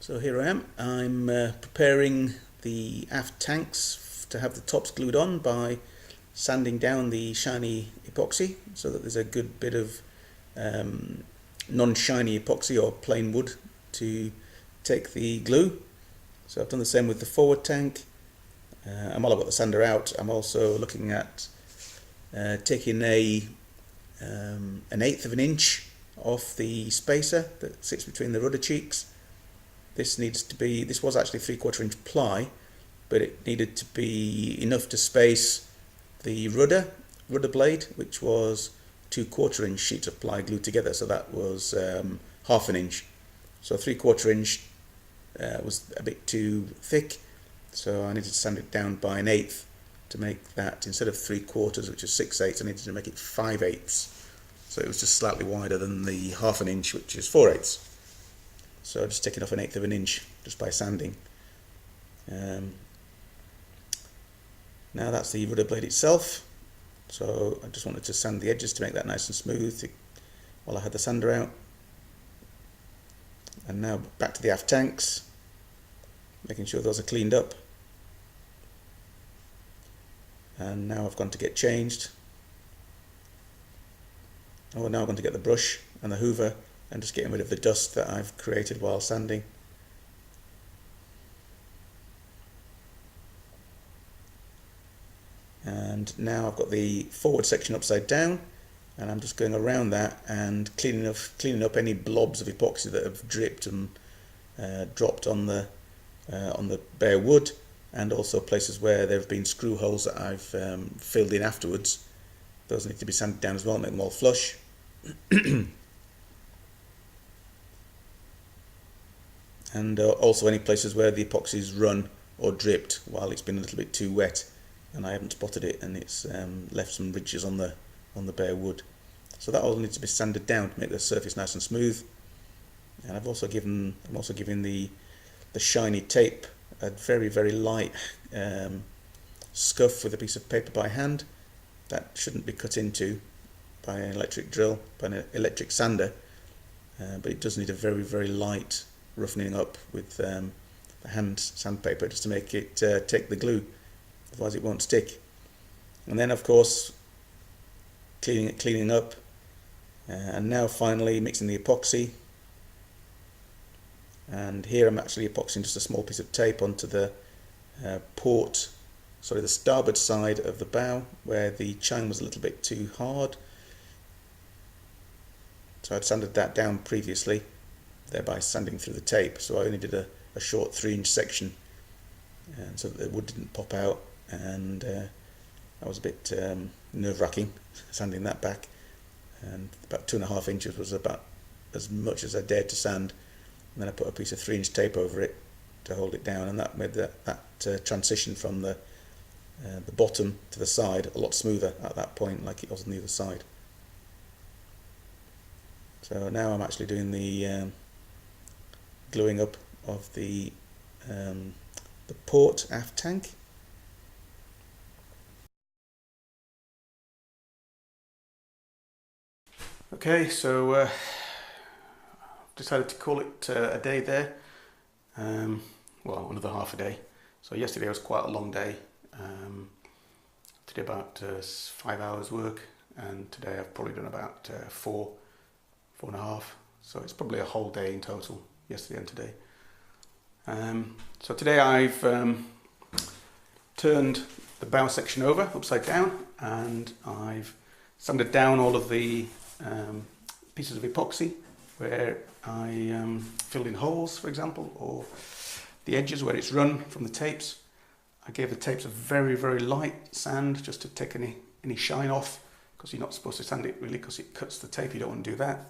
So here I am. I'm preparing the aft tanks to have the tops glued on by sanding down the shiny epoxy so that there's a good bit of non-shiny epoxy or plain wood to take the glue. So I've done the same with the forward tank, and while I've got the sander out, I'm also looking at taking an eighth of an inch off the spacer that sits between the rudder cheeks. This was actually 3/4 inch ply, but it needed to be enough to space the rudder blade, which was 2/4 inch sheets of ply glued together, so that was half an inch. So 3/4 inch was a bit too thick, so I needed to sand it down by an eighth to make that, instead of 3/4, which is 6/8, I needed to make it 5/8. So it was just slightly wider than the half an inch, which is 4/8. So just taking off an eighth of an inch just by sanding. Now that's the rudder blade itself. So I just wanted to sand the edges to make that nice and smooth while I had the sander out. And now back to the aft tanks, making sure those are cleaned up. And now I've gone to get changed. Oh, now I'm going to get the brush and the hoover and just getting rid of the dust that I've created while sanding. And now I've got the forward section upside down, and I'm just going around that and cleaning up any blobs of epoxy that have dripped and dropped on the bare wood, and also places where there have been screw holes that I've filled in afterwards. Those need to be sanded down as well, make them all flush. And also any places where the epoxy's run or dripped while it's been a little bit too wet and I haven't spotted it, and it's left some ridges on the bare wood. So that all needs to be sanded down to make the surface nice and smooth. And I'm also giving the shiny tape a very, very light scuff with a piece of paper by hand. That shouldn't be cut into by an electric drill, by an electric sander, but it does need a very, very light roughening up with the hand sandpaper just to make it take the glue, otherwise it won't stick. And then of course cleaning up, and now finally mixing the epoxy. And here I'm actually epoxying just a small piece of tape onto the the starboard side of the bow where the chine was a little bit too hard. So I'd sanded that down previously, thereby sanding through the tape. So I only did a short 3-inch section, and so that the wood didn't pop out, and that was a bit nerve-wracking, sanding that back. And about 2.5 inches was about as much as I dared to sand. And then I put a piece of 3-inch tape over it to hold it down, and that made that transition from the bottom to the side a lot smoother at that point, like it was on the other side. So now I'm actually doing the gluing up of the port aft tank. Okay, so decided to call it a day there. Well, another half a day. So yesterday was quite a long day. Did about 5 hours work, and today I've probably done about 4.5. So it's probably a whole day in total, yesterday and today. So today I've turned the bow section over upside down, and I've sanded down all of the pieces of epoxy where I filled in holes, for example, or the edges where it's run from the tapes. I gave the tapes a very, very light sand just to take any shine off, because you're not supposed to sand it really because it cuts the tape. You don't want to do that.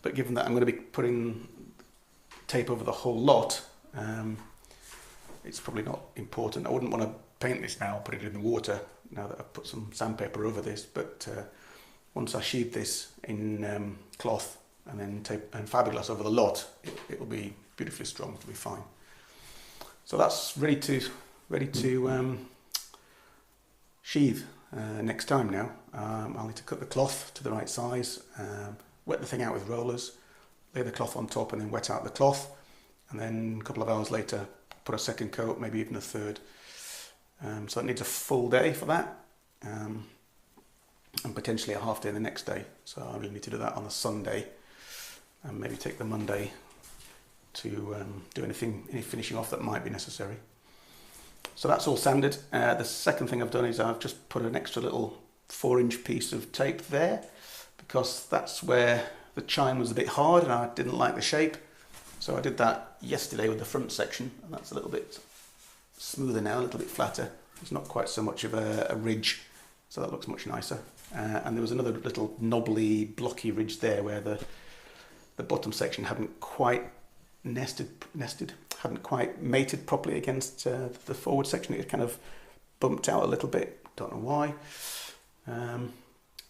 But given that I'm going to be putting tape over the whole lot, it's probably not important. I wouldn't want to paint this now, put it in the water now that I've put some sandpaper over this, but once I sheathe this in cloth and then tape and fiberglass over the lot, it will be beautifully strong. It'll be fine. So that's ready to sheathe next time now. I'll need to cut the cloth to the right size, wet the thing out with rollers, lay the cloth on top and then wet out the cloth, and then a couple of hours later put a second coat, maybe even a third. So it needs a full day for that, and potentially a half day the next day. So I really need to do that on a Sunday, and maybe take the Monday to do any finishing off that might be necessary. So that's all sanded. The second thing I've done is I've just put an extra little 4-inch piece of tape there, because that's where the chine was a bit hard and I didn't like the shape. So I did that yesterday with the front section, and that's a little bit smoother now, a little bit flatter. It's not quite so much of a ridge, so that looks much nicer. And there was another little knobbly, blocky ridge there where the bottom section hadn't quite hadn't quite mated properly against the forward section. It kind of bumped out a little bit, don't know why.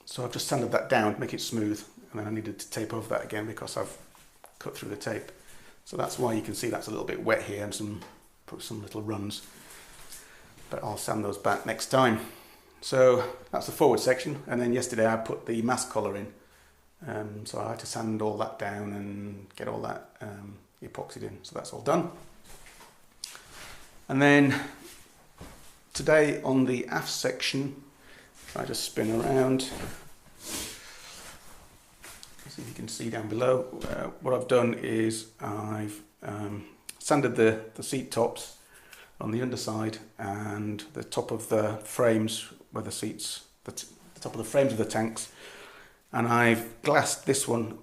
So I've just sanded that down to make it smooth, and then I needed to tape over that again because I've cut through the tape. So that's why you can see that's a little bit wet here and put some little runs. But I'll sand those back next time. So that's the forward section, and then yesterday I put the mast collar in. So I had to sand all that down and get all that epoxied in. So that's all done. And then today on the aft section, if I just spin around, see if you can see down below, what I've done is I've sanded the seat tops on the underside and the top of the frames where the seats, the top of the frames of the tanks, and I've glassed this one.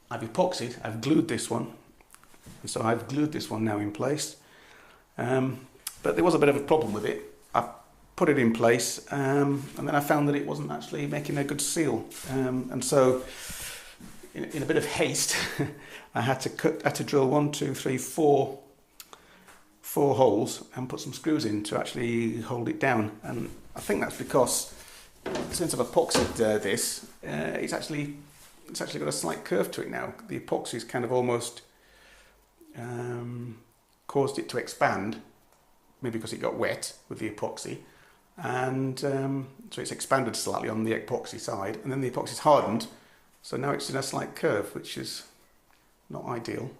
I've epoxied, I've glued this one, and so I've glued this one now in place. But there was a bit of a problem with it. I put it in place, and then I found that it wasn't actually making a good seal, and so in a bit of haste, I had to drill 1, 2, 3, 4 holes and put some screws in to actually hold it down. And I think that's because since I've epoxied this, it's actually got a slight curve to it now. The epoxy's kind of almost caused it to expand, maybe because it got wet with the epoxy, and so it's expanded slightly on the epoxy side, and then the epoxy's hardened, so now it's in a slight curve, which is not ideal.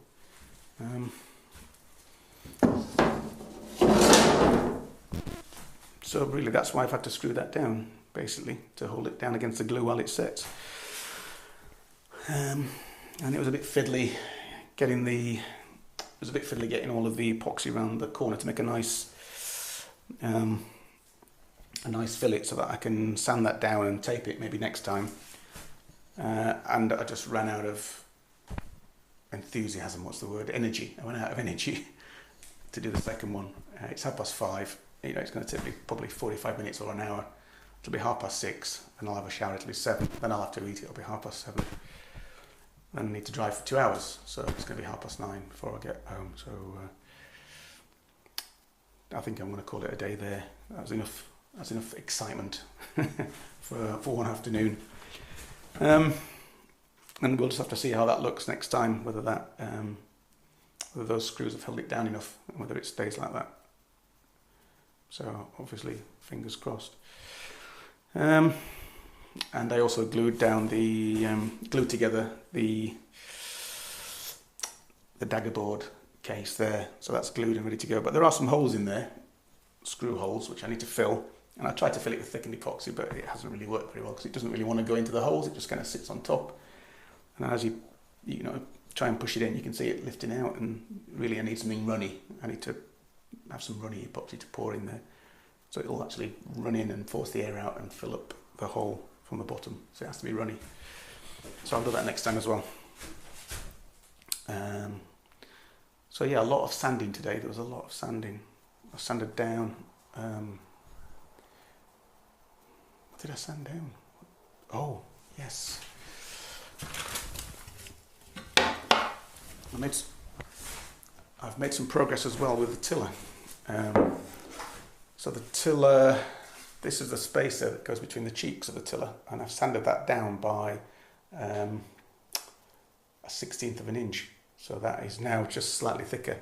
So really that's why I've had to screw that down, basically, to hold it down against the glue while it sets. And it was a bit fiddly getting all of the epoxy around the corner to make a nice fillet, so that I can sand that down and tape it maybe next time. And I just ran out of enthusiasm, energy. I went out of energy to do the second one. It's 5:30. It's going to take me probably 45 minutes or an hour. It'll be 6:30, and I'll have a shower. It'll be 7. Then I'll have to eat. It'll be 7:30. Then I need to drive for 2 hours, so it's going to be 9:30 before I get home. So I think I'm going to call it a day there. That's enough excitement for one afternoon. And we'll just have to see how that looks next time, whether those screws have held it down enough, and whether it stays like that. So obviously, fingers crossed. And I also glued together the dagger board case there, so that's glued and ready to go. But there are some holes in there, screw holes, which I need to fill. And I tried to fill it with thickened epoxy, but it hasn't really worked very well because it doesn't really want to go into the holes. It just kind of sits on top. And as you try and push it in, you can see it lifting out. And really, I need something runny. I need to have some runny epoxy to pour in there, so it'll actually run in and force the air out and fill up the hole from the bottom. So it has to be runny. So I'll do that next time as well. So yeah, a lot of sanding today. There was a lot of sanding. I sanded down. What did I sand down? Oh, yes. I've made some progress as well with the tiller. So the tiller, this is the spacer that goes between the cheeks of the tiller, and I've sanded that down by a 1/16 of an inch. So that is now just slightly thicker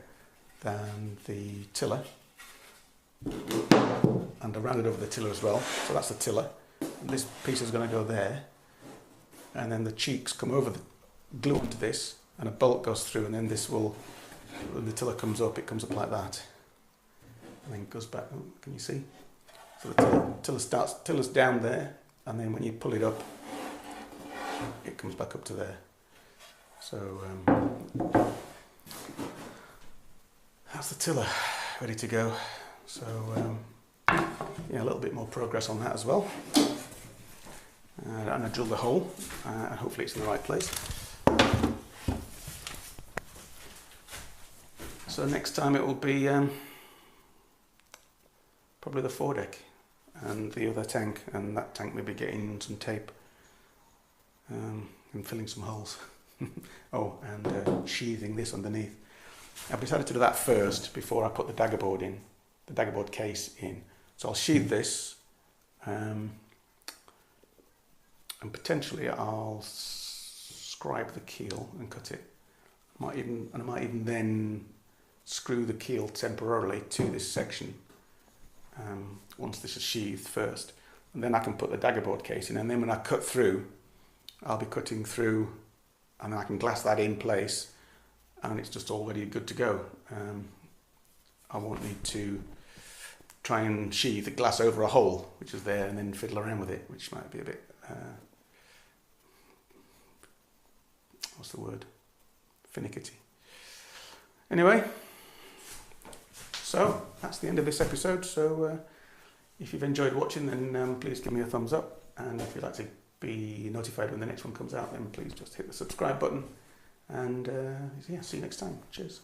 than the tiller. And I rounded over the tiller as well. So that's the tiller. And this piece is going to go there. And then the cheeks come over, glue onto this, and a bolt goes through, and then this will when the tiller comes up, it comes up like that, and then goes back. Oh, can you see? So the tiller's down there, and then when you pull it up, it comes back up to there. So that's the tiller ready to go. So yeah, a little bit more progress on that as well. And I drilled the hole, and hopefully it's in the right place. So next time it will be probably the foredeck and the other tank, and that tank maybe getting some tape and filling some holes. Oh, and sheathing this underneath. I've decided to do that first before I put the daggerboard in, the daggerboard case in. So I'll sheathe this, and potentially I'll scribe the keel and cut it. I might even then screw the keel temporarily to this section once this is sheathed first, and then I can put the daggerboard case in, and then when I cut through, I'll be cutting through, and then I can glass that in place, and it's just already good to go. I won't need to try and sheathe the glass over a hole which is there and then fiddle around with it, which might be a bit what's the word, finicky. Anyway, so that's the end of this episode. So if you've enjoyed watching, then please give me a thumbs up, and if you'd like to be notified when the next one comes out, then please just hit the subscribe button, and yeah, see you next time. Cheers.